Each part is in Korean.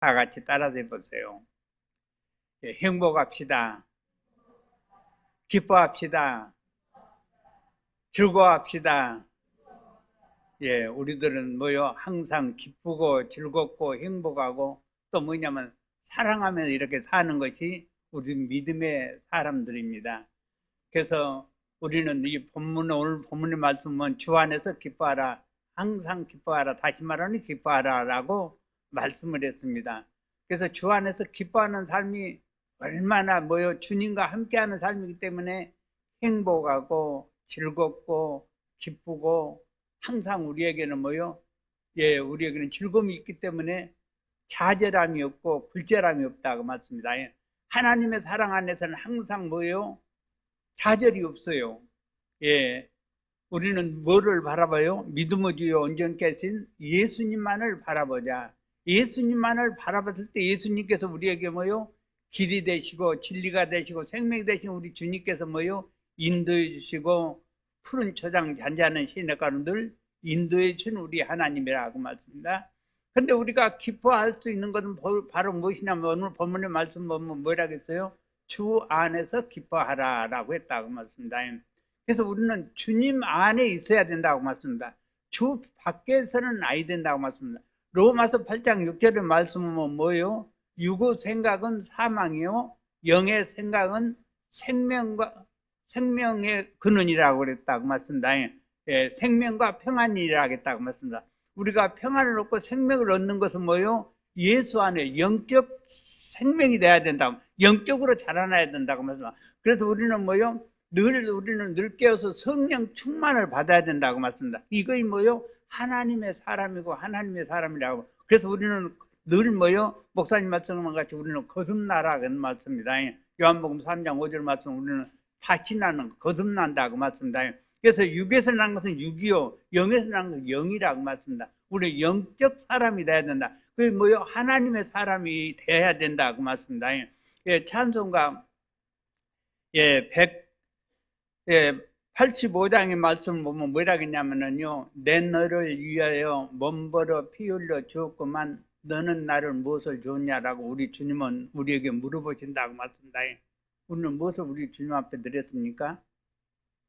다 같이 따라서 해보세요. 예, 행복합시다. 기뻐합시다. 즐거워합시다. 예, 우리들은 뭐요? 항상 기쁘고 즐겁고 행복하고 또 뭐냐면 사랑하면서 이렇게 사는 것이 우리 믿음의 사람들입니다. 그래서 우리는 이 본문, 오늘 본문의 말씀은 주 안에서 기뻐하라. 항상 기뻐하라. 다시 말하면 기뻐하라. 라고 말씀을 했습니다. 그래서 주 안에서 기뻐하는 삶이 얼마나 뭐요? 주님과 함께하는 삶이기 때문에 행복하고 즐겁고 기쁘고 항상 우리에게는 뭐요? 예, 우리에게는 즐거움이 있기 때문에 좌절함이 없고 굴절함이 없다고 말씀입니다. 하나님의 사랑 안에서는 항상 뭐요? 좌절이 없어요. 예, 우리는 뭐를 바라봐요? 믿음의 주요 온전케신 예수님만을 바라보자. 예수님만을 바라봤을 때 예수님께서 우리에게 뭐요? 길이 되시고 진리가 되시고 생명이 되신 우리 주님께서 뭐요? 인도해 주시고 푸른 초장 잔잔한 시냇가로 늘 인도해 준 우리 하나님이라고 말씀입니다. 근데 우리가 기뻐할 수 있는 것은 바로 무엇이냐면 오늘 본문의 말씀 보면 뭐라고 했어요? 주 안에서 기뻐하라 라고 했다고 말씀입니다. 그래서 우리는 주님 안에 있어야 된다고 말씀입니다. 주 밖에서는 아니 된다고 말씀입니다. 로마서 8장 6절의 말씀은 뭐예요? 육의 생각은 사망이요 영의 생각은 생명의 근원이라고 그랬다고 말씀입니다. 예, 생명과 평안이라고 했다고 말씀입니다. 우리가 평안을 얻고 생명을 얻는 것은 뭐예요? 예수 안에 영적 생명이 돼야 된다. 영적으로 자라나야 된다고 말씀합니다. 그래서 우리는 뭐예요? 우리는 늘 깨어서 성령 충만을 받아야 된다고 말씀합니다. 이것이 뭐예요? 하나님의 사람이고 하나님의 사람이라고. 그래서 우리는 늘 뭐예요? 목사님 말씀과 같이 우리는 거듭나라는 말씀입니다. 요한복음 3장 5절 말씀 우리는 다시 나는 거듭난다고 말씀입니다. 그래서 육에서 난 것은 육이요 영에서 난 것은 영이라고 말씀입니다. 우리 영적 사람이 돼야 된다. 그게 뭐요? 하나님의 사람이 돼야 된다고 말씀입니다. 예, 찬송가 85장의 말씀을 보면 뭐라고 했냐면요. 내 너를 위하여 몸버려 피 흘려 주었구만 너는 나를 무엇을 줬냐라고 우리 주님은 우리에게 물어보신다고 말씀입니다. 우리는 무엇을 우리 주님 앞에 드렸습니까?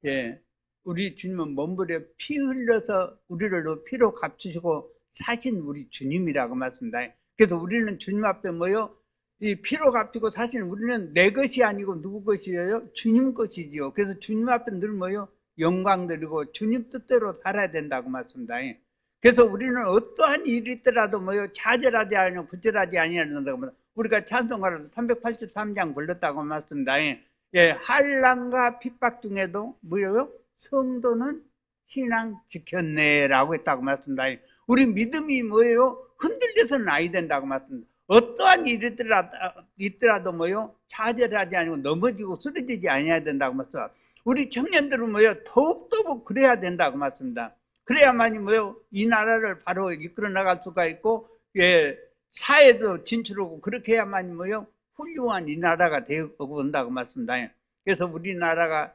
예, 우리 주님은 몸부려 피 흘려서 우리를 피로 값주시고 사신 우리 주님이라고 말씀입니다. 그래서 우리는 주님 앞에 뭐요? 이 피로 값주고 사실 우리는 내 것이 아니고 누구 것이에요? 주님 것이지요. 그래서 주님 앞에 늘 뭐요? 영광 드리고 주님 뜻대로 살아야 된다고 말씀입니다. 그래서 우리는 어떠한 일이 있더라도 뭐요? 좌절하지 아니하고 구절하지 아니한다고 말합니다. 우리가 찬송가를 383장 불렀다고 말씀입니다. 예, 한란과 핍박 중에도 뭐예요? 성도는 신앙 지켰네라고 했다고 말씀입니다. 우리 믿음이 뭐예요? 흔들려서는 아니 된다고 말씀입니다. 어떠한 일이 있더라도 뭐요? 좌절하지 아니고 넘어지고 쓰러지지 아니해야 된다고 말씀합니다. 우리 청년들은 뭐요? 더욱더 뭐 그래야 된다고 말씀입니다. 그래야만이 뭐요? 이 나라를 바로 이끌어 나갈 수가 있고, 예, 사회도 진출하고 그렇게 해야만이 뭐요? 훌륭한 이 나라가 되어 온다고 말씀입니다. 그래서 우리나라가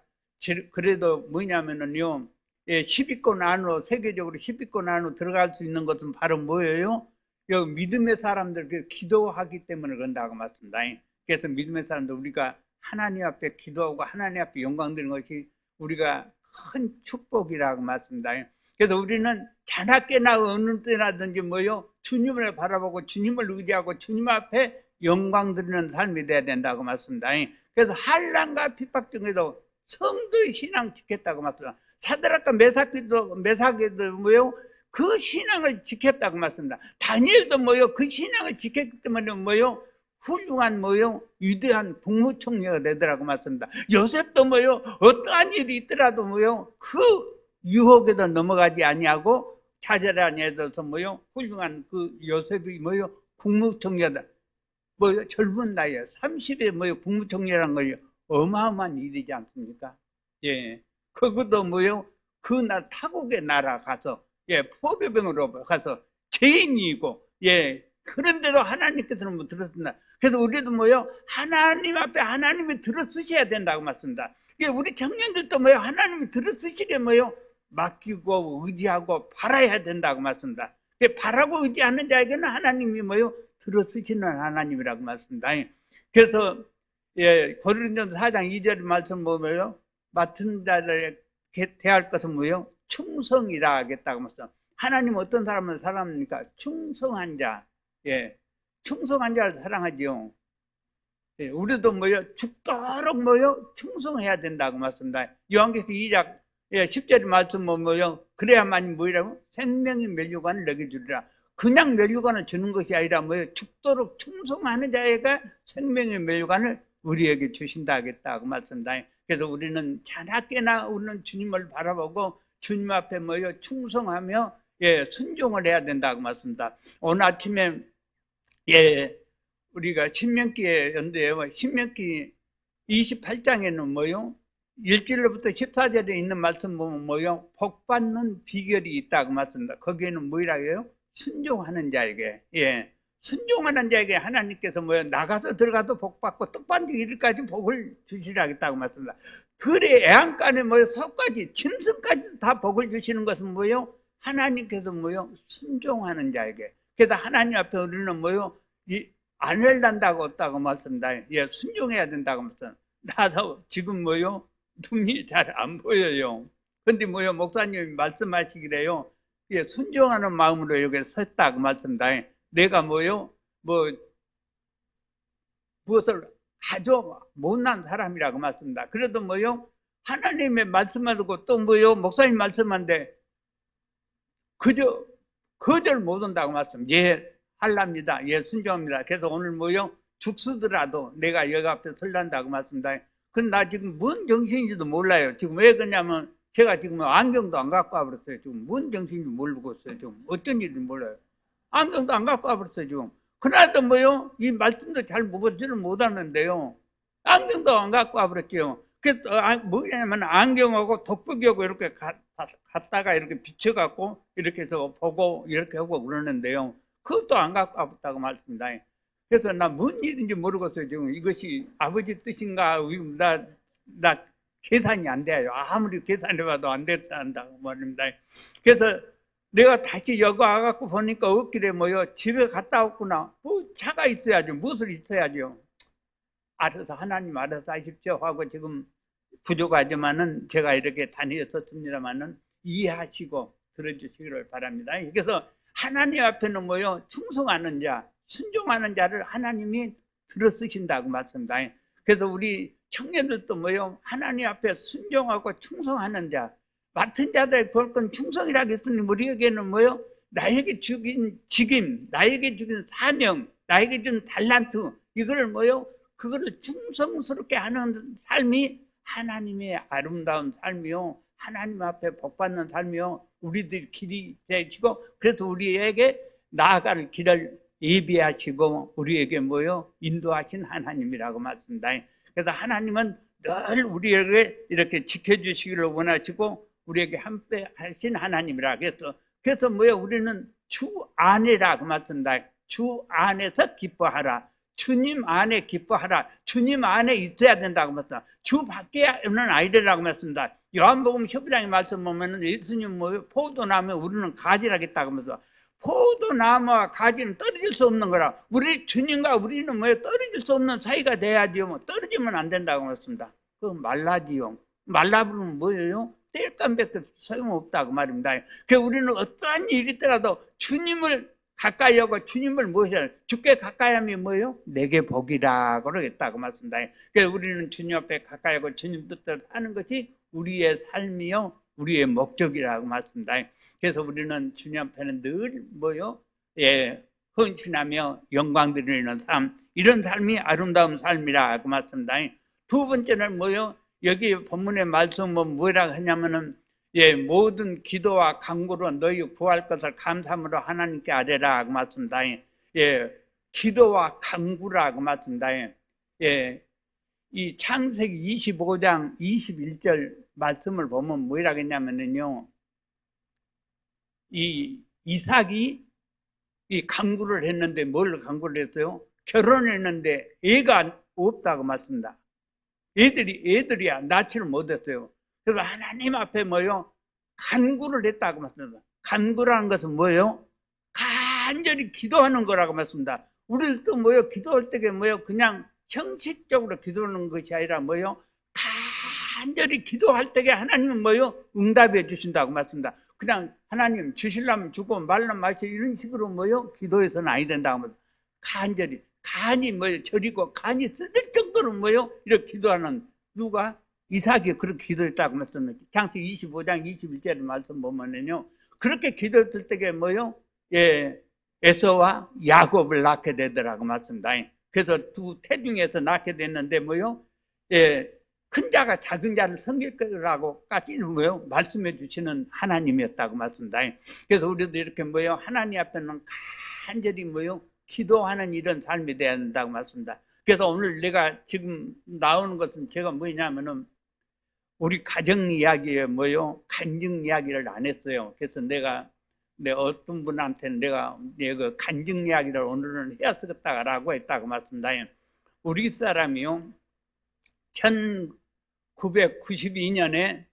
그래도 뭐냐면은요, 예, 10위권 안으로, 세계적으로 10위권 안으로 들어갈 수 있는 것은 바로 뭐예요? 여기 믿음의 사람들 기도하기 때문에 그런다고 말씀입니다. 그래서 믿음의 사람들 우리가 하나님 앞에 기도하고 하나님 앞에 영광 드리는 것이 우리가 큰 축복이라고 말씀입니다. 그래서 우리는 자나깨나 어느 때라든지 뭐요? 주님을 바라보고 주님을 의지하고 주님 앞에 영광 드리는 삶이 돼야 된다고 말씀입니다. 그래서 한란과 핍박 중에도 성도의 신앙 지켰다고 말씀합니다. 사드락과 메삭도 뭐요? 그 신앙을 지켰다고 말씀합니다. 다니엘도 뭐요? 그 신앙을 지켰기 때문에 뭐요? 훌륭한 뭐요? 위대한 국무총리가 되더라고 말씀합니다. 요셉도 뭐요? 어떠한 일이 있더라도 뭐요? 그 유혹에도 넘어가지 아니하고 좌절하지 않아서 뭐요? 훌륭한 그 요셉이 뭐요? 국무총리다. 뭐요? 젊은 나이에 30에 뭐요? 국무총리라는 거요? 어마어마한 일이지 않습니까? 예. 그것도 뭐요? 그 타국의 나라 가서 예, 포로병으로 가서 죄인이고, 예, 그런데도 하나님께서는 뭐 들었습니다. 그래서 우리도 뭐요? 하나님 앞에 하나님이 들어쓰셔야 된다고 말씀입니다. 예, 우리 청년들도 뭐요? 하나님이 들어쓰시게 뭐요? 맡기고 의지하고 바라야 된다고 말씀입니다. 예, 바라고 의지하는 자에게는 하나님이 뭐요? 들어쓰시는 하나님이라고 말씀입니다. 그래서 고린도전서 4장 2절 말씀 보면요, 맡은 자를 대할 것은 뭐예요? 충성이라 하겠다고 말씀. 하나님 어떤 사람을 사랑합니까? 충성한 자. 충성한 자를 사랑하지요. 우리도 뭐요? 죽도록 뭐요? 충성해야 된다고 말씀합니다. 요한계시록 2장 10절 말씀 뭐요? 그래야만이 뭐라고? 생명의 면류관을 내게 주리라. 그냥 면류관을 주는 것이 아니라 뭐요? 죽도록 충성하는 자에게 생명의 면류관을 우리에게 주신다 하겠다고 말씀합니다. 그래서 우리는 자나깨나 우리는 주님을 바라보고 주님 앞에 뭐요? 충성하며 순종을 해야 된다고 말씀합니다. 오늘 아침에 우리가 신명기에 연대요. 신명기 28장에는 뭐요? 1절부터 14절에 있는 말씀 보면 뭐요? 복받는 비결이 있다고 말씀합니다. 거기에는 뭐라고 해요? 순종하는 자에게. 순종하는 자에게 하나님께서 뭐요? 나가서 들어가도 복받고 떡반지 이르까지 복을 주시라겠다고 말씀합니다. 들의 애완간에 뭐요? 소까지 짐승까지 다 복을 주시는 것은 뭐요? 하나님께서 뭐요? 순종하는 자에게. 그래서 하나님 앞에 우리는 뭐요? 안 흘란다고 없다고 말씀합니다. 순종해야 된다고 말씀합니다. 나도 지금 뭐요? 눈이 잘 안 보여요. 근데 뭐요? 목사님이 말씀하시기래요. 순종하는 마음으로 여기 섰다고 말씀합니다. 내가 뭐요? 무엇을 아주 못난 사람이라고 말씀합니다. 그래도 뭐요? 하나님의 말씀을 듣고 또 뭐요? 목사님 말씀한데 그저 거절 못 한다고 말씀. 할랍니다. 순종합니다. 그래서 오늘 뭐요? 죽쓰더라도 내가 여기 앞에 설란다고 말씀합니다. 근데 나 지금 뭔 정신인지도 몰라요. 지금 왜 그러냐면 제가 지금 안경도 안 갖고 와버렸어요. 지금 뭔 정신인지 모르고 있어요. 지금 어떤 일인지 몰라요. 안경도 안 갖고 와버렸어요. 지금. 그날도 뭐요? 이 말씀도 잘 보지를 못하는데요. 안경도 안 갖고 와버렸죠. 그래서 뭐냐면 안경하고 돋보기하고 이렇게 갖다가 이렇게 비춰갖고 이렇게 해서 보고 이렇게 하고 그러는데요. 그것도 안 갖고 왔다고 말씀입니다. 그래서 나 뭔 일인지 모르겠어요. 지금 이것이 아버지 뜻인가? 나 계산이 안 돼요. 아무리 계산해봐도 안 됐다고 말입니다. 그래서 내가 다시 여기 와갖고 보니까 없길래 뭐요? 집에 갔다 왔구나. 차가 있어야죠. 무엇을 있어야죠. 알아서 하나님 알아서 하십시오 하고 지금 부족하지만은 제가 이렇게 다녔었습니다만은 이해하시고 들어주시기를 바랍니다. 그래서 하나님 앞에는 뭐요? 충성하는 자, 순종하는 자를 하나님이 들어쓰신다고 말씀합니다. 그래서 우리 청년들도 뭐요? 하나님 앞에 순종하고 충성하는 자, 맡은 자들의 볼건 충성이라고 했으니 우리에게는 뭐요? 나에게 주긴 직임, 나에게 주긴 사명, 나에게 준 달란트, 이거를 뭐요? 그거를 충성스럽게 하는 삶이 하나님의 아름다운 삶이요. 하나님 앞에 복받는 삶이요. 우리들 길이 되시고, 그래서 우리에게 나아갈 길을 예비하시고, 우리에게 뭐요? 인도하신 하나님이라고 말씀합니다. 그래서 하나님은 늘 우리에게 이렇게 지켜주시기를 원하시고, 우리에게 함께 하신 하나님이라. 그래서 뭐요? 우리는 주 안에라고 말씀합니다. 주 안에서 기뻐하라. 주님 안에 기뻐하라. 주님 안에 있어야 된다고 말씀합니다. 주 밖에는 아이들이라고 말씀합니다. 요한복음 15장의 말씀 보면은 예수님 뭐요? 포도나무에 우리는 가지라겠다고 말씀합니다. 포도나무와 가지는 떨어질 수 없는 거라. 우리 주님과 우리는 뭐요? 떨어질 수 없는 사이가 돼야지요. 뭐 떨어지면 안 된다고 말씀합니다. 그 말라지요. 말라부는 뭐예요? 뗄감밖에 소용없다고 말입니다. 그 우리는 어떠한 일이 있더라도 주님을 가까이 하고 주님을 모셔야 주께 가까이 하면 뭐예요? 내게 복이라 그러겠다고 말씀합니다. 그래서 우리는 주님 앞에 가까이 하고 주님 뜻대로 사는 것이 우리의 삶이요, 우리의 목적이라고 말씀합니다. 그래서 우리는 주님 앞에는 늘 뭐요? 헌신하며 영광 드리는 삶, 이런 삶이 아름다운 삶이라고 말씀합니다. 두 번째는 뭐요? 여기 본문의 말씀은 뭐라고 하냐면은 모든 기도와 간구로 너희 구할 것을 감사함으로 하나님께 아뢰라고 말씀합니다. 기도와 간구라고 말씀합니다. 이 창세기 25장 21절 말씀을 보면 뭐라고 했냐면요, 이 이삭이 이 간구를 했는데 뭘 간구를 했어요? 결혼했는데 애가 없다고 말씀합니다. 애들이야 낳지를 못했어요. 그래서 하나님 앞에 뭐요? 간구를 했다고 말씀합니다. 간구라는 것은 뭐예요? 간절히 기도하는 거라고 말씀합니다. 우리도 뭐요, 기도할 때게 뭐요, 그냥 형식적으로 기도하는 것이 아니라 뭐요, 간절히 기도할 때게 하나님은 뭐요, 응답해 주신다고 말씀합니다. 그냥 하나님 주시려면 주고 말라면 마시 이런 식으로 뭐요, 기도해서는 아니 된다고. 간절히, 간이 뭐요, 저리고 간이 쓰릴 정도로 뭐요, 이렇게 기도하는, 누가? 이삭이 그렇게 기도했다고 말씀합니다. 창세기 25장 21절의 말씀 보면은요, 그렇게 기도했을 때게 뭐요, 예, 에서와 야곱을 낳게 되더라고 말씀다. 그래서 두 태중에서 낳게 됐는데 뭐요, 예, 큰 자가 작은 자를 섬길 거라고까지 뭐요, 말씀해 주시는 하나님이었다고 말씀다. 그래서 우리도 이렇게 뭐요, 하나님 앞에는 간절히 뭐요, 기도하는 이런 삶이 되어야 된다고 말씀다. 그래서 오늘 내가 지금 나오는 것은 제가 뭐냐면은 우리 가정 이야기에 뭐요, 간증 이야기를 안 했어요. 그래서 내가 어떤 분한테는 내가 그 간증 이야기를 오늘은 해야 쓰겠다라고 했다고 말씀다. 우리 사람이요, 1992년에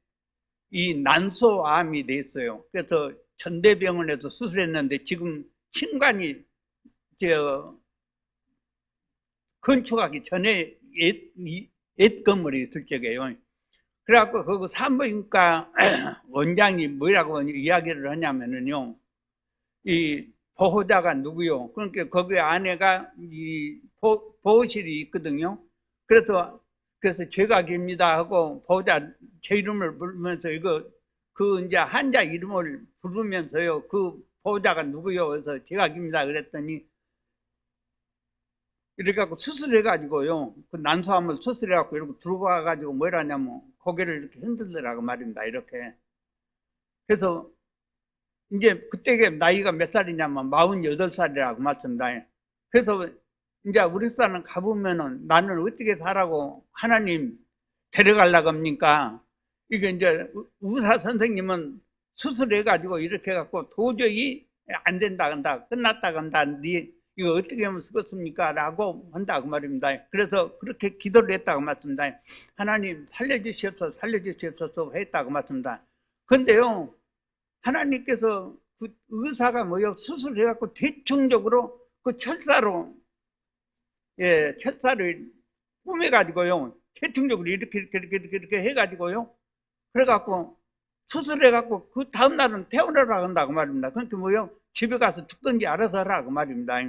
이 난소암이 됐어요. 그래서 전대병원에서 수술했는데 지금 친관이 건축하기 전에 옛 건물이 있을 적이에요. 그래갖고 그 산부인과 원장이 뭐라고 이야기를 하냐면은요, 이 보호자가 누구요? 그러니까 거기 안에가 이 보호실이 있거든요. 그래서 제가 깁니다 하고 보호자 제 이름을 부르면서 그 이제 환자 이름을 부르면서요, 그 보호자가 누구요? 그래서 제가 깁니다 그랬더니 이렇게 갖고 수술해가지고요, 그 난소암을 수술해갖고 이렇게 들어가가지고 뭐라냐면 고개를 이렇게 흔들더라고 말입니다. 이렇게. 그래서 이제 그때 나이가 몇 살이냐면 48살이라고 말씀다. 그래서 이제 우리 사람 가보면은 나는 어떻게 살라고 하나님 데려가려고 합니까? 이게 이제 의사 선생님은 수술해가지고 이렇게 해갖고 도저히 안 된다 한다, 끝났다 간다, 이거 어떻게 하면 쓰겠습니까? 라고 한다고 말입니다. 그래서 그렇게 기도를 했다고 말씀니다. 하나님 살려주시옵소서, 살려주시옵소서 했다고 말씀니다. 근데요, 하나님께서 그 의사가 뭐요, 수술해갖고 대충적으로 그 철사로, 예, 철사를 꾸며가지고요, 대충적으로 이렇게 해가지고요, 그래갖고 수술해갖고 그 다음날은 퇴원하라고 한다고 말입니다. 그러니까 뭐요, 집에 가서 죽든지 알아서 하라고 말입니다.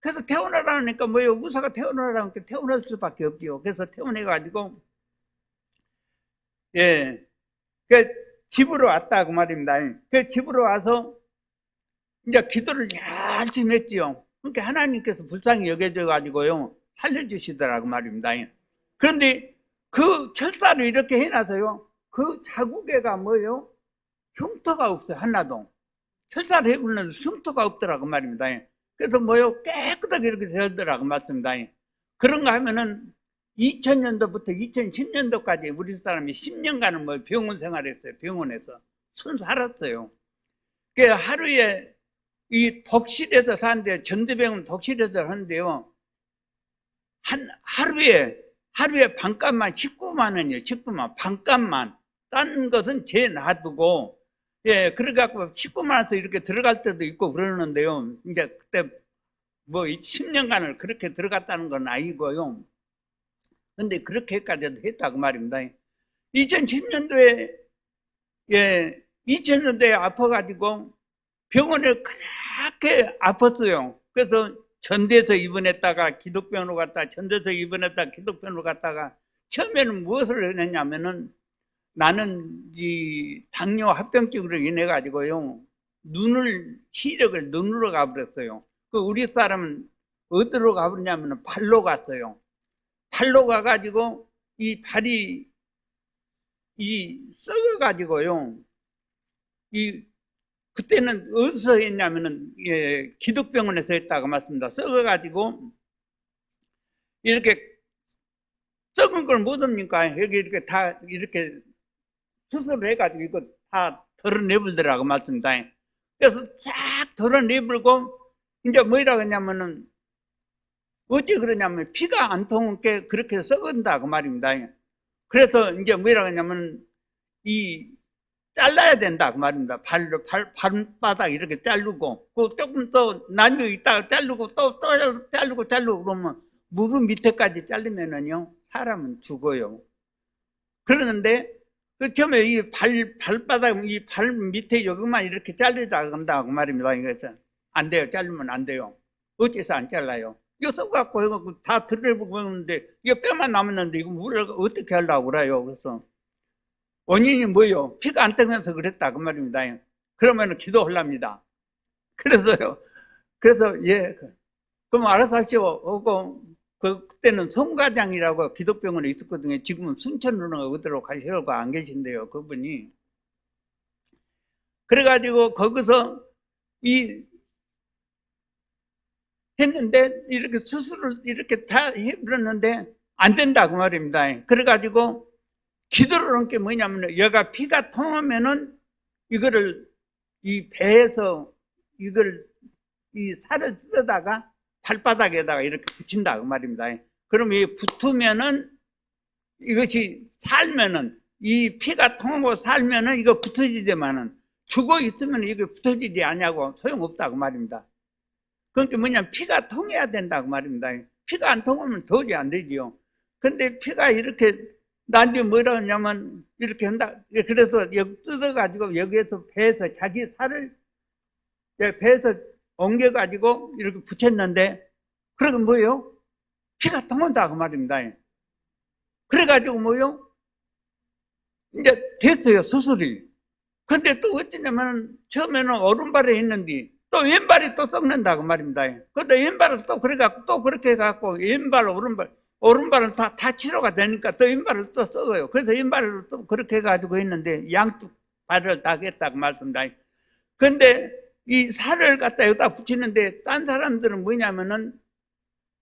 그래서 퇴원하라니까 뭐요, 의사가 퇴원하라니까 퇴원할 수밖에 없지요. 그래서 퇴원해가지고, 예, 그 집으로 왔다고 말입니다. 그 집으로 와서 이제 기도를 열심히 했지요. 그러니까 하나님께서 불쌍히 여겨져가지고요, 살려주시더라고 말입니다. 그런데 그 철사를 이렇게 해놔서요, 그 자국에가 뭐요, 흉터가 없어요. 하나도. 철사를 해보는데 흉터가 없더라고 말입니다. 그래서 뭐요, 깨끗하게 이렇게 되었더라고 말씀입니다. 그런가 하면은 2000년도부터 2010년도까지 우리 사람이 10년간은 뭐 병원 생활했어요. 병원에서 순 살았어요. 그 하루에 이 독실에서 사는데, 전대병원 독실에서 하는데요, 하루에 반값만 19만 원이에요. 19만 반값만. 딴 것은 제 놔두고, 예, 그래갖고 19만 원에서 이렇게 들어갈 때도 있고 그러는데요. 이제 그때 뭐 10년간을 그렇게 들어갔다는 건 아니고요. 근데 그렇게까지도 했다고 말입니다. 2010년도에, 예, 2000년도에 아파가지고 병원에 그렇게 아팠어요. 그래서 전대에서 입원했다가 기독병으로 갔다가, 전대에서 입원했다가 기독병으로 갔다가, 처음에는 무엇을 했냐면은 나는 이 당뇨 합병증으로 인해 가지고요, 시력을 눈으로 가버렸어요. 그 우리 사람은 어디로 가버렸냐면 발로 갔어요. 발로 가가지고 이 발이 썩어가지고요, 그때는 어디서 했냐면은, 예, 기독병원에서 했다고 말씀드립니다. 썩어가지고 이렇게 썩은 걸 못 합니까? 여기 이렇게 다 이렇게 수술을 해가지고 이거 다 덜어내불더라고 말씀다. 그래서 쫙 덜어내불고 이제 뭐라고 했냐면은, 어찌 그러냐면 피가 안 통한 게 그렇게 썩은다고 말입니다. 그래서 이제 뭐라고 했냐면 이 잘라야 된다 그 말입니다. 발바닥 이렇게 자르고, 그 조금 더 난조 있다가 자르고 또 자르고 그러면 무릎 밑에까지 자르면은요 사람은 죽어요. 그러는데 그 처음에 이 발바닥 이 발 밑에 여기만 이렇게 자르자 한다 그 말입니다. 이거죠. 안 돼요. 자르면 안 돼요. 어째서 안 잘라요? 이거 써갖고 이거 다 들여보고 있는데 이거 뼈만 남았는데 이거 물을 어떻게 하려고 그래요? 그래서 원인이 뭐예요? 피가 안 뜨면서 그랬다 그 말입니다. 그러면 기도하랍니다. 그래서요. 그래서 예, 그럼 알아서 하시오. 그때는 송과장이라고 기독병원에 있었거든요. 지금은 순천으로 어디로 가시려고 안 계신데요. 그분이. 그래가지고 거기서 했는데 이렇게 수술을 이렇게 다 해버렸는데 안 된다 그 말입니다. 그래가지고 기도를 한 게 뭐냐면 여가 피가 통하면은 이거를 이 배에서 이 살을 뜯어다가 발바닥에다가 이렇게 붙인다 그 말입니다. 그럼 이 붙으면은 이것이 살면은 이 피가 통하고 살면은 이거 붙어지지만은 죽어 있으면 이게 붙어지지 않냐고 소용없다 그 말입니다. 그러니까 뭐냐면 피가 통해야 된다 그 말입니다. 피가 안 통하면 도저히 안 되지요. 근데 피가 이렇게 나한테 뭐라 하냐면 이렇게 한다. 그래서 여기 뜯어가지고 여기에서 배에서 자기 살을 배에서 옮겨가지고 이렇게 붙였는데 그러면 뭐예요? 피가 통한다 그 말입니다. 그래가지고 뭐예요? 이제 됐어요 수술이. 근데 또 어쩌냐면 처음에는 오른발에 했는데 또 왼발이 또 썩는다 그 말입니다. 근데 왼발을 또 그래갖고 또 그렇게 해갖고 왼발 오른발은 다 치료가 되니까 또 왼발을 또 썩어요. 그래서 왼발을 또 그렇게 해가지고 했는데 양쪽 발을 다 했다고 말씀다. 근데 이 살을 갖다 여기다 붙이는데 딴 사람들은 뭐냐면은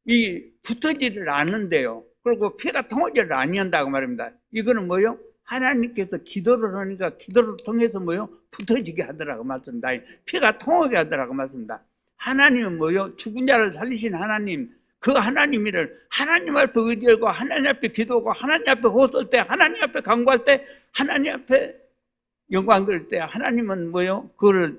이 붙어지를 않는데요. 그리고 피가 통하지를 아니한다고 말입니다. 이거는 뭐요? 하나님께서 기도를 하니까 기도를 통해서 뭐요? 붙어지게 하더라고 말씀다. 피가 통하게 하더라고 말씀다. 하나님은 뭐요? 죽은 자를 살리신 하나님, 그 하나님을 하나님 앞에 의지하고 하나님 앞에 기도하고 하나님 앞에 호소할 때 하나님 앞에 간구할 때 하나님 앞에 영광 드릴 때 하나님은 뭐요? 그걸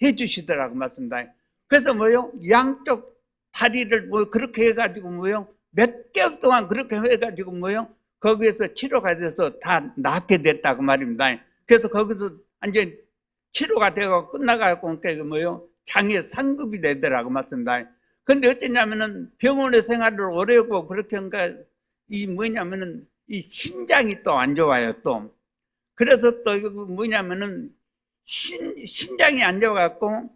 해주시더라고 말씀다. 그래서 뭐요? 양쪽 다리를 뭐 그렇게 해가지고 뭐요? 몇 개월 동안 그렇게 해가지고 뭐요? 거기에서 치료가 돼서 다 낫게 됐다고 말입니다. 그래서 거기서 이제 치료가 되고 끝나가고 그러니까 뭐요? 장애 상급이 되더라고 말씀다. 근데 어쩌냐면은 병원의 생활을 오래 하고 그렇게 하니까 이 뭐냐면은 이 신장이 또 안 좋아요 또. 그래서 또 뭐냐면은 신장이 안 좋아갖고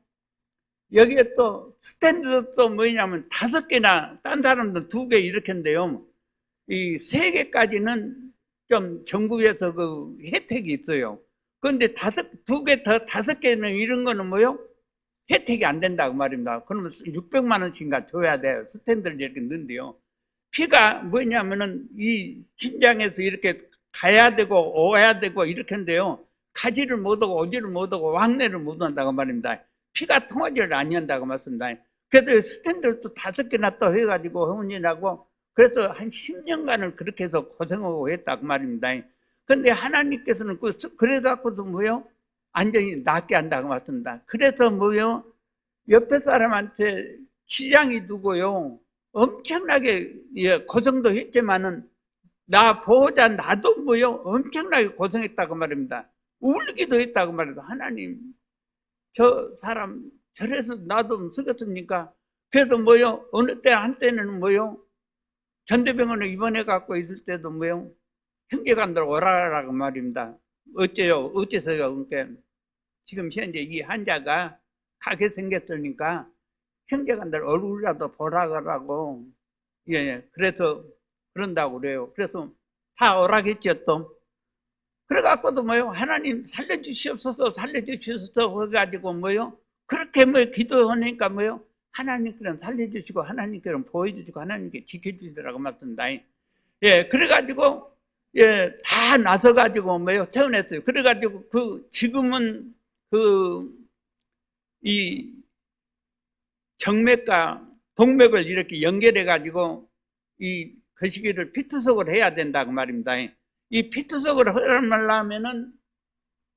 여기에 또 스탠드도 또 뭐냐면 5개나 딴 사람도 2개 이렇게 인데요. 이 3개까지는 좀 정부에서 그 혜택이 있어요. 그런데 2개 더 5개는 이런 거는 뭐요? 혜택이 안 된다고 말입니다. 그러면 600만 원씩인가 줘야 돼요. 스탠드를 이렇게 넣는데요. 피가 뭐냐면은 이 신장에서 이렇게 가야 되고 오야 되고 이렇게 한데요. 가지를 못하고 오지를 못하고 왕래를 못한다고 말입니다. 피가 통하지를 아니한다고 말씀다. 그래서 스탠드를 또 5개나 또 해가지고 허문이라고 그래서 한 10년간을 그렇게 해서 고생하고 했다고 말입니다. 근데 하나님께서는 그래갖고도 뭐요? 완전히 낫게 한다고 말씀다. 그래서 뭐요? 옆에 사람한테 치장이 두고요. 엄청나게 고생도 했지만은 나 보호자 나도 뭐요? 엄청나게 고생했다고 말입니다. 울기도 했다고 말입니다. 하나님 저 사람 저래서 나도 쓰겠습니까? 그래서 뭐요? 어느 때 한때는 뭐요? 전대병원에 입원해 갖고 있을 때도 뭐요? 형제간들 오라라고 말입니다. 어째서요? 그러니까 지금 현재 이 환자가 가게 생겼으니까 형제간들 얼굴이라도 보라고 예, 그래서 그런다고 그래요. 그래서 다 오라겠죠 또. 그래갖고도 뭐요? 하나님 살려주시옵소서 해가지고 뭐요? 그렇게 뭐 기도하니까 뭐요? 하나님께는 살려주시고 하나님께는 보여주시고 하나님께 지켜주시더라고 말씀다. 예, 그래가지고 예, 다 나서가지고 뭐요? 퇴원했어요. 그래가지고 지금은 이 정맥과 동맥을 이렇게 연결해가지고 이 거시기를 피투석을 해야 된다고 말입니다. 이 피투석을 하려면은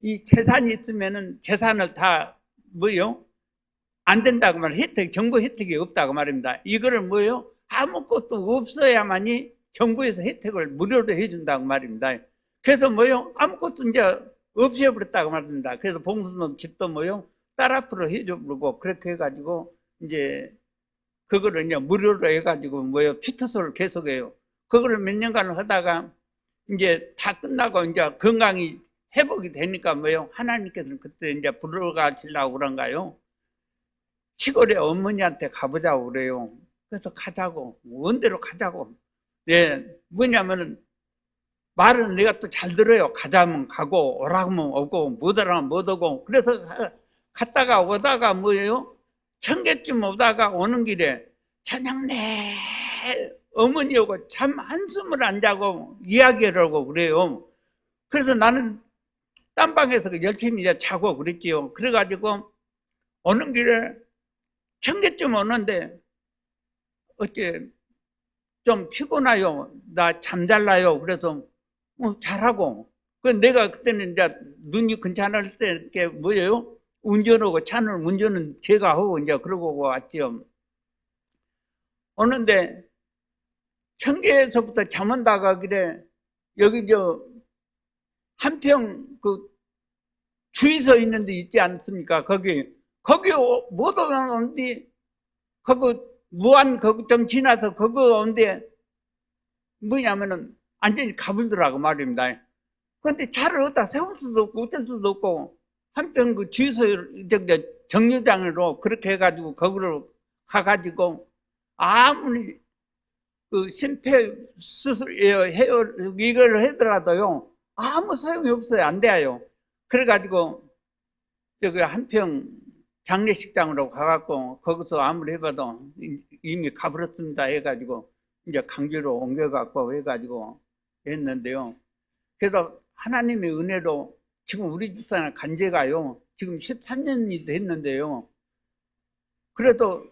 이 재산이 있으면은 재산을 다 뭐요? 안 된다고 말이에요. 정부 혜택이 없다고 말입니다. 이거를 뭐요? 아무것도 없어야만이 정부에서 혜택을 무료로 해준다고 말입니다. 그래서 뭐요? 아무것도 이제 없애버렸다고 말입니다. 그래서 봉선도 집도 뭐요? 딸 앞으로 해줘버리고 그렇게 해가지고 이제 그거를 이제 무료로 해가지고 뭐요? 피투소를 계속해요. 그거를 몇 년간 하다가 이제 다 끝나고 이제 건강이 회복이 되니까 뭐요? 하나님께서는 그때 이제 불러가시려고 그런가요? 시골에 어머니한테 가보자고 그래요. 그래서 가자고, 원대로 가자고. 예, 뭐냐면은 말은 내가 또 잘 들어요. 가자면 가고, 오라고 하면 오고, 못 오라면 못 오고. 그래서 갔다가 오다가 뭐예요? 청계쯤 오다가 오는 길에 저녁 내 어머니하고 잠 한숨을 안 자고 이야기를 하고 그래요. 그래서 나는 딴방에서 열심히 이제 자고 그랬지요. 그래가지고 오는 길에 청계쯤 오는데 어째 좀 피곤해요. 나 잠잘라요. 그래서 잘하고. 그 내가 그때는 이제 눈이 괜찮을 때 이렇게 뭐예요? 운전하고 차는 운전은 제가 하고 이제 그러고 왔지요. 오는데 청계에서부터 잠 온다가 그래 여기 저 한평 그 주의서 있는 데 있지 않습니까? 거기 못 오는데 거기 무안 거기 좀 지나서 거기 온데 뭐냐면은 완전히 가불더라고 말입니다. 그런데 차를 어디다 세울 수도 없고 어쩔 수도 없고 한편 그 주유소 정류장으로 그렇게 해가지고 거기로 가가지고 아무리 그 심폐수술 해요 이걸 하더라도요 아무 소용이 없어요. 안 돼요. 그래가지고 저기 한평 장례식장으로 가갖고 거기서 아무리 해봐도 이미 가버렸습니다 해가지고 이제 강주로 옮겨갖고 해가지고 했는데요. 그래서 하나님의 은혜로 지금 우리 집사는 간제가요 지금 13년이 됐는데요. 그래도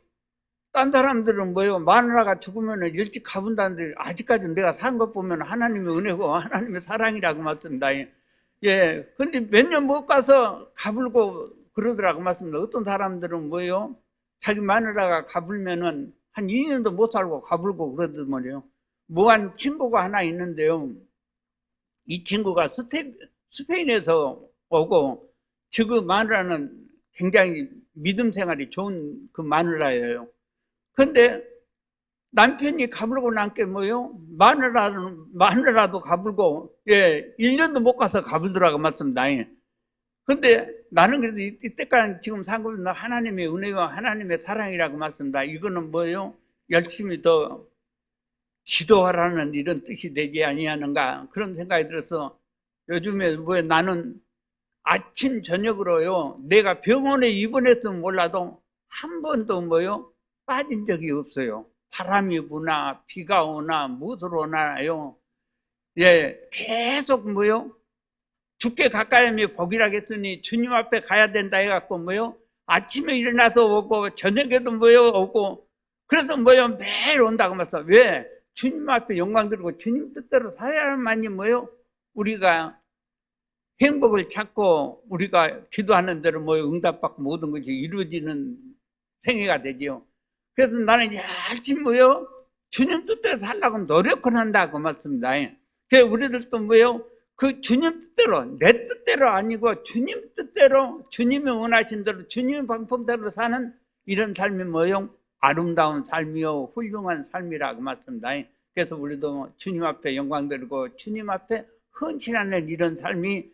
딴 사람들은 뭐요 마누라가 죽으면 일찍 가본다는데 아직까지 내가 산 것 보면 하나님의 은혜고 하나님의 사랑이라고 맞습니다. 예, 근데 몇 년 못 가서 가불고 그러더라고 맞습니다. 어떤 사람들은 뭐요 자기 마누라가 가불면은 한 2년도 못 살고 가불고 그러더만 말이에요. 무한 친구가 하나 있는데요. 이 친구가 스페인에서 오고 지금 마누라는 굉장히 믿음 생활이 좋은 그 마누라예요. 근데 남편이 가불고 난 게 뭐요? 마누라도 가불고, 예, 1년도 못 가서 가불더라고 맞습니다. 근데 나는 그래도 이때까지 지금 산 것은 하나님의 은혜와 하나님의 사랑이라고 맞습니다. 이거는 뭐요? 열심히 더 기도하라는 이런 뜻이 되지 아니하는가 그런 생각이 들어서 요즘에 뭐 나는 아침 저녁으로요 내가 병원에 입원했으면 몰라도 한 번도 뭐요 빠진 적이 없어요. 바람이 부나 비가 오나 무엇을 오나요. 예, 계속 뭐요 죽게 가까이 하면 복이라겠으니 주님 앞에 가야 된다 해갖고 뭐요 아침에 일어나서 오고 저녁에도 뭐요 오고 그래서 뭐요 매일 온다고 말했어. 왜? 주님 앞에 영광 드리고 주님 뜻대로 살아야만이 뭐요 우리가 행복을 찾고 우리가 기도하는 대로 뭐 응답받고 모든 것이 이루어지는 생애가 되지요. 그래서 나는 열심히 뭐요 주님 뜻대로 살라고 노력을 한다고 말씀입니다. 그래서 우리들도 뭐요 그 주님 뜻대로 내 뜻대로 아니고 주님 뜻대로 주님이 원하신 대로 주님의 방법대로 사는 이런 삶이 뭐요 아름다운 삶이요 훌륭한 삶이라고 말씀입니다. 그래서 우리도 주님 앞에 영광 드리고 주님 앞에 헌신하는 이런 삶이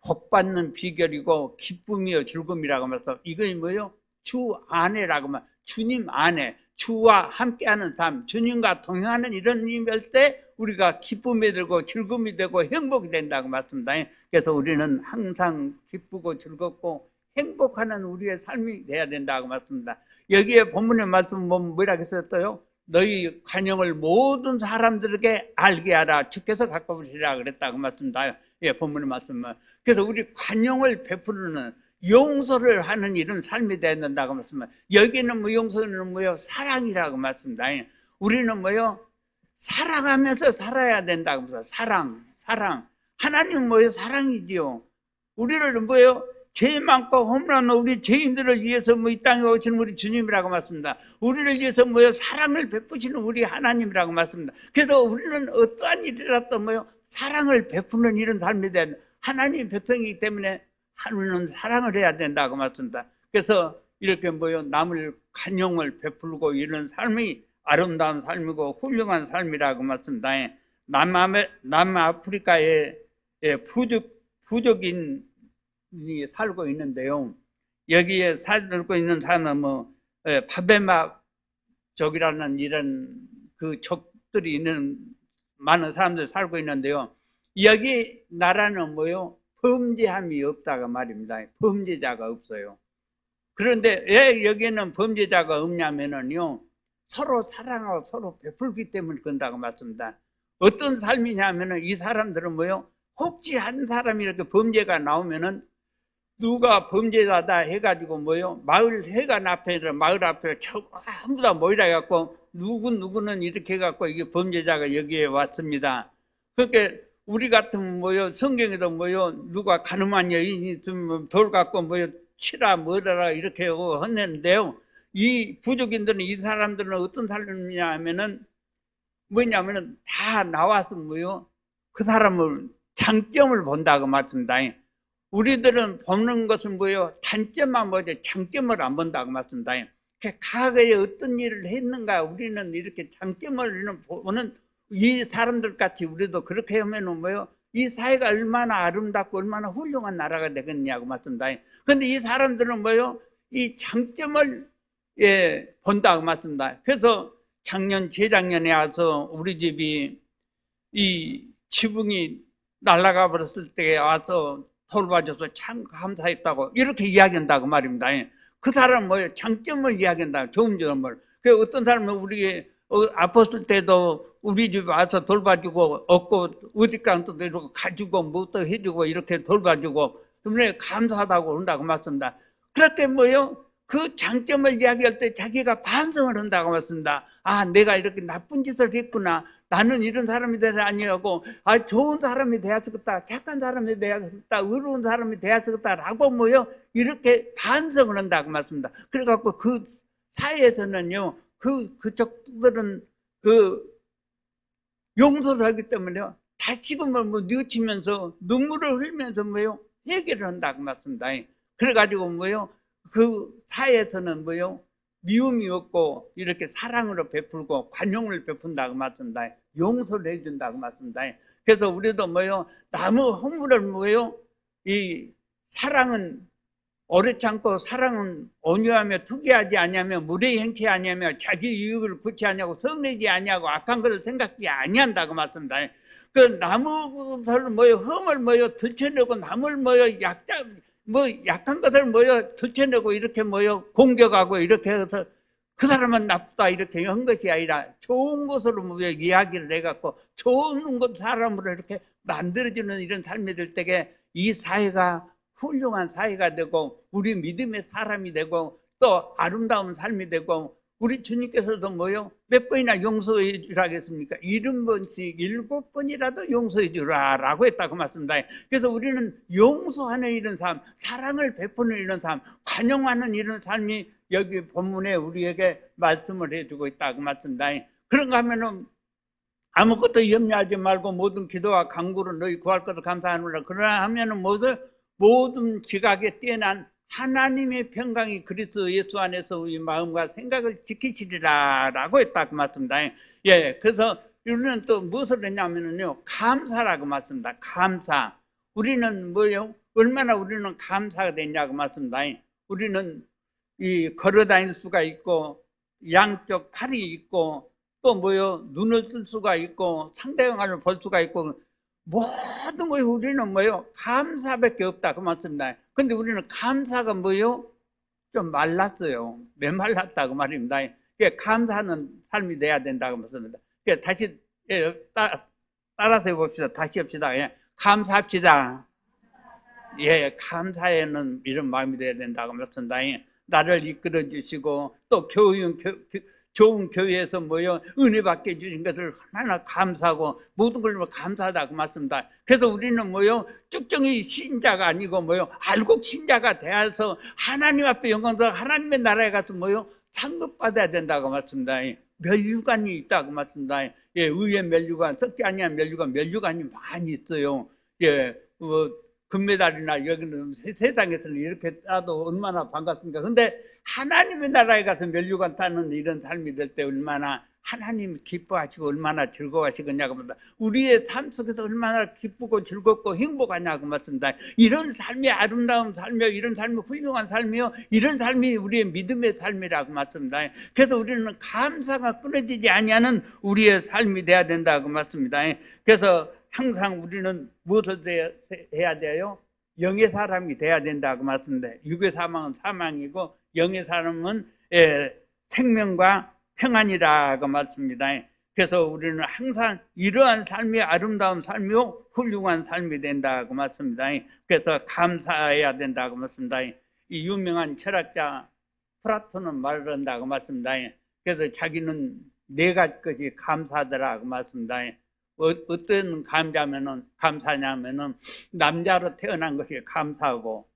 복받는 비결이고 기쁨이요 즐거움이라고 말해서 이것이 뭐요 주 안에라고 말 주님 안에 주와 함께하는 삶 주님과 동행하는 이런 의미일 때 우리가 기쁨이 되고 즐거움이 되고 행복이 된다고 말씀입니다. 그래서 우리는 항상 기쁘고 즐겁고 행복하는 우리의 삶이 돼야 된다고 말씀입니다. 여기에 본문의 말씀 보면 뭐라고 했었어요? 너희 관용을 모든 사람들에게 알게 하라. 주께서 가까우시라 그랬다고 말씀입니다. 예, 본문의 말씀은. 그래서 우리 관용을 베푸는 용서를 하는 이런 삶이 돼야 된다고 말씀합니다. 여기는 뭐 용서는 뭐요? 사랑이라고 말씀입니다. 우리는 뭐요? 사랑하면서 살아야 된다고 말씀합니다. 사랑. 하나님은 뭐요? 사랑이지요. 우리를 뭐예요? 죄 많고 험난한 우리 죄인들을 위해서 뭐 이 땅에 오신 우리 주님이라고 말씀합니다. 우리를 위해서 뭐요? 사랑을 베푸시는 우리 하나님이라고 말씀합니다. 그래서 우리는 어떠한 일이라도 뭐요? 사랑을 베푸는 이런 삶에 대한 하나님 백성이기 때문에 우리는 사랑을 해야 된다고 말씀합니다. 그래서 이렇게 뭐요? 남을 관용을 베풀고 이런 삶이 아름다운 삶이고 훌륭한 삶이라고 말씀합니다. 남아프리카에 부족인이 살고 있는데요. 여기에 살고 있는 사람은 뭐 파베마족이라는 이런 그 족들이 있는 많은 사람들이 살고 있는데요. 여기 나라는 뭐요? 범죄함이 없다가 말입니다. 범죄자가 없어요. 그런데 왜 여기에는 범죄자가 없냐면은요, 서로 사랑하고 서로 베풀기 때문에 그런다고 말씀합니다. 어떤 삶이냐면은 이 사람들은 뭐요? 혹시 한 사람이 이렇게 범죄가 나오면은 누가 범죄자다 해가지고 뭐요? 마을 회관 앞에 마을 앞에 전부 다 모이라 해갖고 누구는 이렇게 해갖고 이게 범죄자가 여기에 왔습니다. 그렇게 우리 같은 뭐요? 성경에도 뭐요? 누가 가늠한 여인이 있으면 돌 갖고 뭐요? 치라 뭐라 이렇게 했는데요. 이 부족인들은 이 사람들은 어떤 사람이냐 하면은 뭐냐면은 다 나와서 뭐요? 그 사람을 장점을 본다고 말씀합니다. 우리들은 보는 것은 뭐요? 단점만 보지 장점을 안 본다고 말씀합니다. 과거에 어떤 일을 했는가 우리는 이렇게 장점을 보는 이 사람들 같이 우리도 그렇게 하면은 뭐요? 이 사회가 얼마나 아름답고 얼마나 훌륭한 나라가 되겠냐고 말씀합니다. 그런데 이 사람들은 뭐요? 이 장점을 본다고 말씀합니다. 그래서 재작년에 와서 우리 집이 이 지붕이 날아가 버렸을 때 와서 돌봐줘서 참 감사했다고 이렇게 이야기한다고 말입니다. 그 사람은 뭐예요? 장점을 이야기한다. 좋은 점을. 그 어떤 사람은 우리 아팠을 때도 우리 집에 와서 돌봐주고 없고 어디까지도 이렇게 가지고 뭐또 해주고 이렇게 돌봐주고 때문에 감사하다고 한다고 말씀합니다. 그렇게 뭐예요? 그 장점을 이야기할 때 자기가 반성을 한다고 말씀합니다. 아, 내가 이렇게 나쁜 짓을 했구나. 나는 이런 사람이 되지 아니하고, 아, 좋은 사람이 되었겠다. 착한 사람이 되었겠다. 의로운 사람이 되었겠다라고 뭐요? 이렇게 반성을 한다고 말씀합니다. 그래갖고 그 사회에서는요, 그쪽들은 용서를 하기 때문에요. 다시금을 뭐 뉘우치면서 눈물을 흘리면서 뭐요? 해결을 한다고 말씀합니다. 그래가지고 뭐요? 그 사회에서는 뭐요? 미움이 없고 이렇게 사랑으로 베풀고 관용을 베푼다고 말씀합니다. 용서를 해준다고 말씀합니다. 그래서 우리도 뭐요? 나무 허물을 뭐요? 이 사랑은 오래치 않고 사랑은 온유하며 투기하지 아니하며 무례히 행치 아니하며 자기 이익을 구치 아니하고 성내지 아니하고 악한 것을 생각지 아니한다고 말씀합니다. 그 나무를 뭐요? 흠을 뭐요? 들춰내고 남을 뭐요? 약한 것을 뭐요? 들춰내고 이렇게 뭐요? 공격하고 이렇게 해서 그 사람은 나쁘다 이렇게 한 것이 아니라 좋은 것으로 뭐요? 이야기를 해갖고 좋은 것 사람으로 이렇게 만들어주는 이런 삶이 될 때에 이 사회가 훌륭한 사회가 되고 우리 믿음의 사람이 되고 또 아름다운 삶이 되고 우리 주님께서도 뭐요? 몇 번이나 용서해 주라 하겠습니까? 70번씩 7번이라도 용서해 주라라고 했다고 말씀합니다. 그래서 우리는 용서하는 이런 삶, 사랑을 베푸는 이런 삶, 관용하는 이런 삶이 여기 본문에 우리에게 말씀을 해주고 있다고 말씀합니다. 그런가 하면은 아무것도 염려하지 말고 모든 기도와 간구로 너희 구할 것을 감사하노라. 그러나 하면은 모든 지각에 뛰어난 하나님의 평강이 그리스도 예수 안에서 우리 마음과 생각을 지키시리라라고 했다고 말씀합니다. 예, 그래서 우리는 또 무엇을 했냐면요, 감사라고 말씀합니다. 감사. 우리는 뭐요? 얼마나 우리는 감사가 됐냐고 말씀합니다. 우리는 이 걸어 다닐 수가 있고 양쪽 팔이 있고 또 뭐요? 눈을 쓸 수가 있고 상대방을 볼 수가 있고 모든 걸 우리는 뭐요? 감사밖에 없다 그 말씀입니다. 근데 우리는 감사가 뭐요? 좀 말랐어요. 메말랐다고 말입니다. 감사하는 삶이 돼야 된다고 말씀입니다. 다시 따라서 해봅시다. 다시 합시다. 감사합시다. 예, 감사에는 이런 마음이 돼야 된다고 말씀입니다. 나를 이끌어 주시고 또 좋은 교회에서 은혜 받게 해주신 것을 하나하나 감사하고 모든 걸 감사하다고 맞습니다. 그래서 우리는 쭉정이 신자가 아니고 알곡 신자가 되어서 하나님 앞에 영광스러워 하나님의 나라에 가서 상급받아야 된다고 맞습니다. 면류관이 있다고 맞습니다. 예, 의의 면류관, 썩지 아니한 면류관이 많이 있어요. 예, 금메달이나 여기는 세상에서는 이렇게 따도 얼마나 반갑습니까? 근데 하나님의 나라에 가서 면류관 따는 이런 삶이 될 때 얼마나 하나님 기뻐하시고 얼마나 즐거워하시겠냐고 말합니다. 우리의 삶 속에서 얼마나 기쁘고 즐겁고 행복하냐고 말씀니다. 이런 삶이 아름다운 삶이요, 이런 삶이 훌륭한 삶이요, 이런 삶이 우리의 믿음의 삶이라고 말씀니다. 그래서 우리는 감사가 끊어지지 아니하는 우리의 삶이 돼야 된다고 말씀니다. 그래서 항상 우리는 무엇을 해야 돼요? 영의 사람이 돼야 된다고 말씀니다. 육의 사망은 사망이고 영의 사람은 생명과 평안이라고 말씀니다. 그래서 우리는 항상 이러한 삶이 아름다운 삶이요 훌륭한 삶이 된다고 말씀니다. 그래서 감사해야 된다고 말씀니다. 이 유명한 철학자 플라톤은 말한다고 말씀니다. 그래서 자기는 네 가지 것이 감사하더라고 말씀니다. 어떤 감사냐면은 남자로 태어난 것이 감사하고,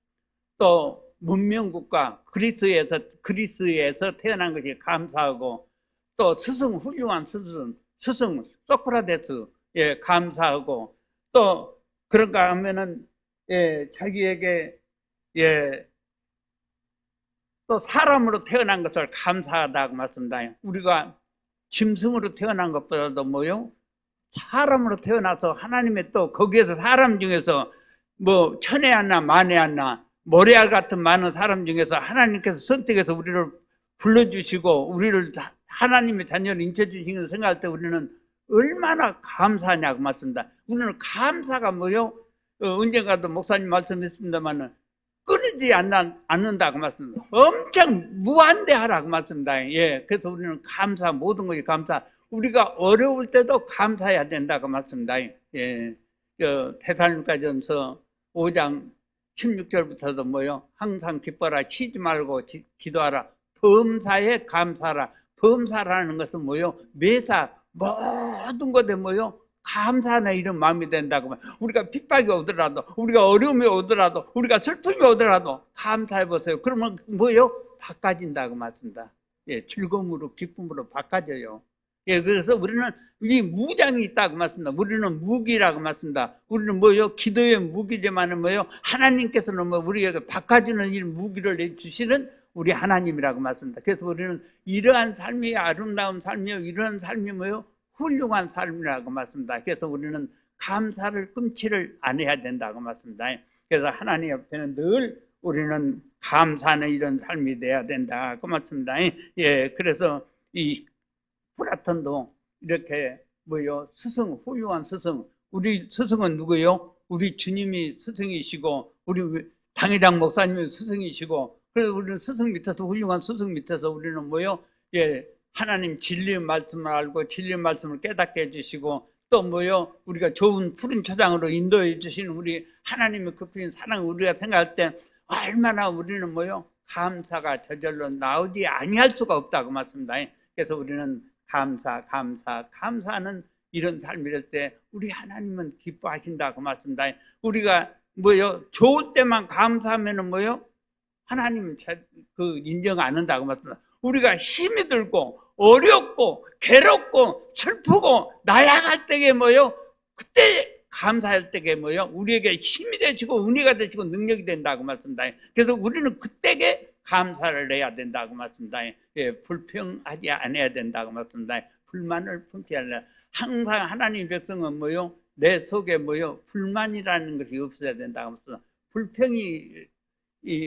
또 문명국가 그리스에서 태어난 것이 감사하고, 또 훌륭한 스승 소크라테스 감사하고, 또 그런가 하면은 자기에게 또 사람으로 태어난 것을 감사하다고 말씀니다. 우리가 짐승으로 태어난 것보다도 사람으로 태어나서 하나님의 또 거기에서 사람 중에서 천에 하나 만에 하나 모래알 같은 많은 사람 중에서 하나님께서 선택해서 우리를 불러주시고 우리를 하나님의 자녀를 인쳐주신 것을 생각할 때 우리는 얼마나 감사하냐고 말씀니다. 우리는 감사가 언젠가도 목사님 말씀했습니다만 끊이지 않는다고 말씀니다. 엄청 무한대하라고 말씀니다. 예, 그래서 우리는 감사, 모든 것이 감사. 우리가 어려울 때도 감사해야 된다고 말씀니다. 예, 데살로니가전서 5장 16절부터도 항상 기뻐라, 쉬지 말고 기도하라, 범사에 감사하라. 범사라는 것은 매사 모든 것에 감사하는 이런 마음이 된다고. 우리가 핍박이 오더라도, 우리가 어려움이 오더라도, 우리가 슬픔이 오더라도 감사해 보세요. 그러면 바꿔진다고 말씀니다. 예, 즐거움으로 기쁨으로 바꿔져요. 예, 그래서 우리는 이 무장이 있다고 말씀니다. 우리는 무기라고 말씀니다. 우리는 기도의 무기지만은 하나님께서는 우리에게 바꿔주는 이 무기를 내주시는 우리 하나님이라고 말씀니다. 그래서 우리는 이러한 삶이 아름다운 삶이요, 이러한 삶이 훌륭한 삶이라고 말씀니다. 그래서 우리는 감사를 끊지를 않아야 된다고 말씀니다. 그래서 하나님 옆에는 늘 우리는 감사하는 이런 삶이 돼야 된다고 말씀니다. 예, 그래서 이 플라톤도 이렇게 스승, 훌륭한 스승. 우리 스승은 누구예요? 우리 주님이 스승이시고, 우리 당회장 목사님이 스승이시고, 그래서 우리는 스승 밑에서, 훌륭한 스승 밑에서 우리는 하나님 진리의 말씀을 알고 진리의 말씀을 깨닫게 해주시고, 또 우리가 좋은 푸른 초장으로 인도해 주시는 우리 하나님의 그 사랑, 우리가 생각할 때 얼마나 우리는 감사가 저절로 나오지 아니할 수가 없다고 말씀니다. 그래서 우리는 감사하는 이런 삶이 될 때 우리 하나님은 기뻐하신다고 말씀니다. 우리가 좋을 때만 감사하면은 하나님은 인정 안 한다고 말씀니다. 우리가 힘이 들고 어렵고 괴롭고 슬프고 나약할 때에 그때 감사할 때에 우리에게 힘이 되시고 은혜가 되시고 능력이 된다고 말씀니다. 그래서 우리는 그때에 감사를 해야 된다고 말씀니다. 예, 불평하지 않아야 된다고 말씀니다. 불만을 품지 않아야. 항상 하나님 백성은 내 속에 불만이라는 것이 없어야 된다고 말씀니다. 불평이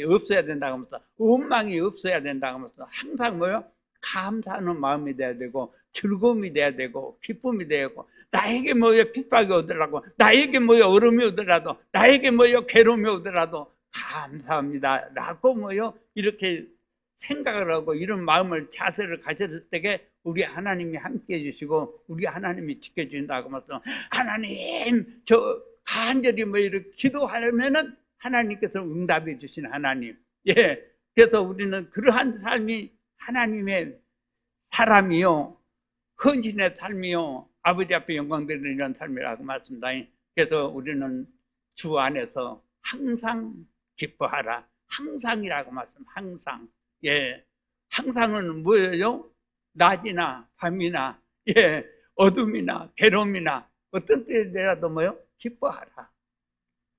없어야 된다고 말씀니다. 원망이 없어야 된다고 말씀니다. 항상 감사하는 마음이 돼야 되고 즐거움이 돼야 되고 기쁨이 되고, 나에게 핍박이 오더라도, 나에게 어려움이 오더라도, 나에게 괴로움이 오더라도 감사합니다 라고 이렇게 생각을 하고 이런 마음을, 자세를 가졌을 때에 우리 하나님이 함께 해주시고 우리 하나님이 지켜준다고 말씀. 하나님, 저 간절히 이렇게 기도하려면은 하나님께서 응답해 주시는 하나님. 예, 그래서 우리는 그러한 삶이 하나님의 사람이요 헌신의 삶이요 아버지 앞에 영광 드리는 삶이라고 말씀다. 그래서 우리는 주 안에서 항상 기뻐하라. 항상이라고 말씀. 항상. 예, 항상은 뭐예요? 낮이나 밤이나 예, 어둠이나 괴로움이나 어떤 때라도 뭐요? 기뻐하라.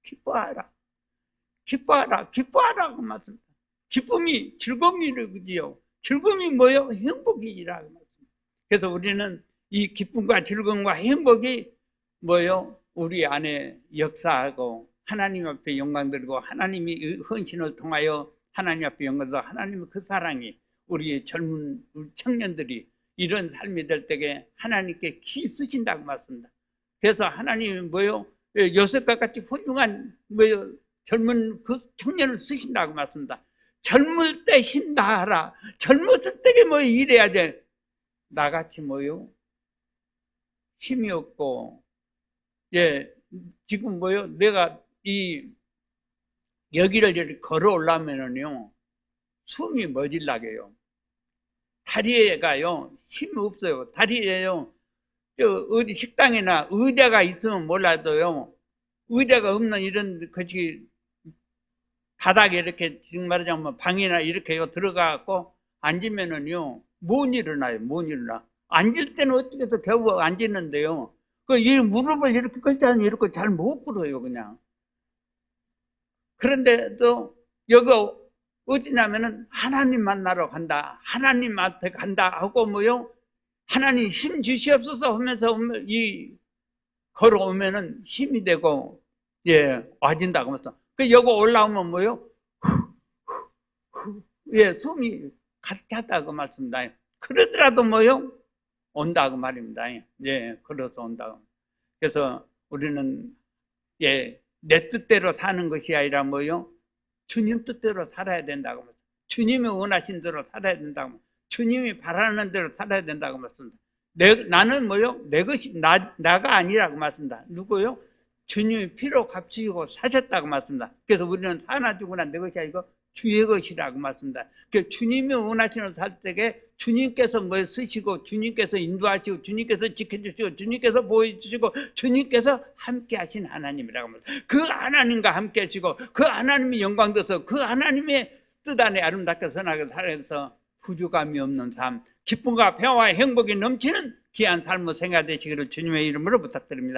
기뻐하라. 기뻐하라. 기뻐하라고 말씀. 기쁨이 즐거움이지요. 즐거움이 뭐요? 행복이라고 말씀. 그래서 우리는 이 기쁨과 즐거움과 행복이 뭐요? 우리 안에 역사하고 하나님 앞에 영광 드리고 하나님이 헌신을 통하여 하나님 앞에 영광 드리고 하나님의 그 사랑이 우리 젊은 청년들이 이런 삶이 될 때에 하나님께 기 쓰신다고 말씀합니다. 그래서 하나님이 뭐요? 요셉과 같이 훌륭한 뭐요? 젊은 그 청년을 쓰신다고 말씀합니다. 젊을 때 힘 다하라. 젊었을 때에 뭐 일해야 돼. 나같이 뭐요? 힘이 없고, 예, 지금 뭐요? 내가 여기를 이렇게 걸어 올라면은요, 숨이 멎을라게요. 다리에가요, 힘이 없어요. 다리에요, 어디 식당이나 의자가 있으면 몰라도요, 의자가 없는 이런 것이 바닥에 이렇게 지금 말하자면 방이나 이렇게 들어가갖고 앉으면은요, 못 일어나요, 못 일어나. 앉을 때는 어떻게 해서 겨우 앉았는데요. 이 무릎을 이렇게 끌자니 이렇게 잘 못 꿇어요, 그냥. 그런데도 여기 어디냐면은 하나님 만나러 간다. 하나님 앞에 간다 하고 뭐요? 하나님 힘 주시옵소서 하면서 걸어오면은 힘이 되고, 예, 와진다고 하면서. 여기 올라오면 뭐요? 예, 숨이 가득 찼다고 말씀입니다. 그러더라도 뭐요? 온다고 말입니다. 예, 걸어서 온다고. 그래서 우리는, 예, 내 뜻대로 사는 것이 아니라 뭐요? 주님 뜻대로 살아야 된다고 말씀합니다. 주님이 원하신 대로 살아야 된다고 말씀합니다. 주님이 바라는 대로 살아야 된다고 말씀합니다. 나는 뭐요? 내 것이 나가 아니라고 말씀합니다. 누구요? 주님이 피로 값주시고 사셨다고 말씀합니다. 그래서 우리는 사나 죽으나 내 것이 아니고 주의 것이라고 말씀합니다. 그러니까 주님이 원하시는 살 때에 주님께서 뭘 쓰시고 주님께서 인도하시고 주님께서 지켜주시고 주님께서 보여주시고 주님께서 함께 하신 하나님이라고 합니다. 그 하나님과 함께 하시고 그 하나님이 영광 돼서 그 하나님의 뜻 안에 아름답게 선하게 살아서 부족함이 없는 삶, 기쁨과 평화와 행복이 넘치는 귀한 삶을 생활되시기를 주님의 이름으로 부탁드립니다.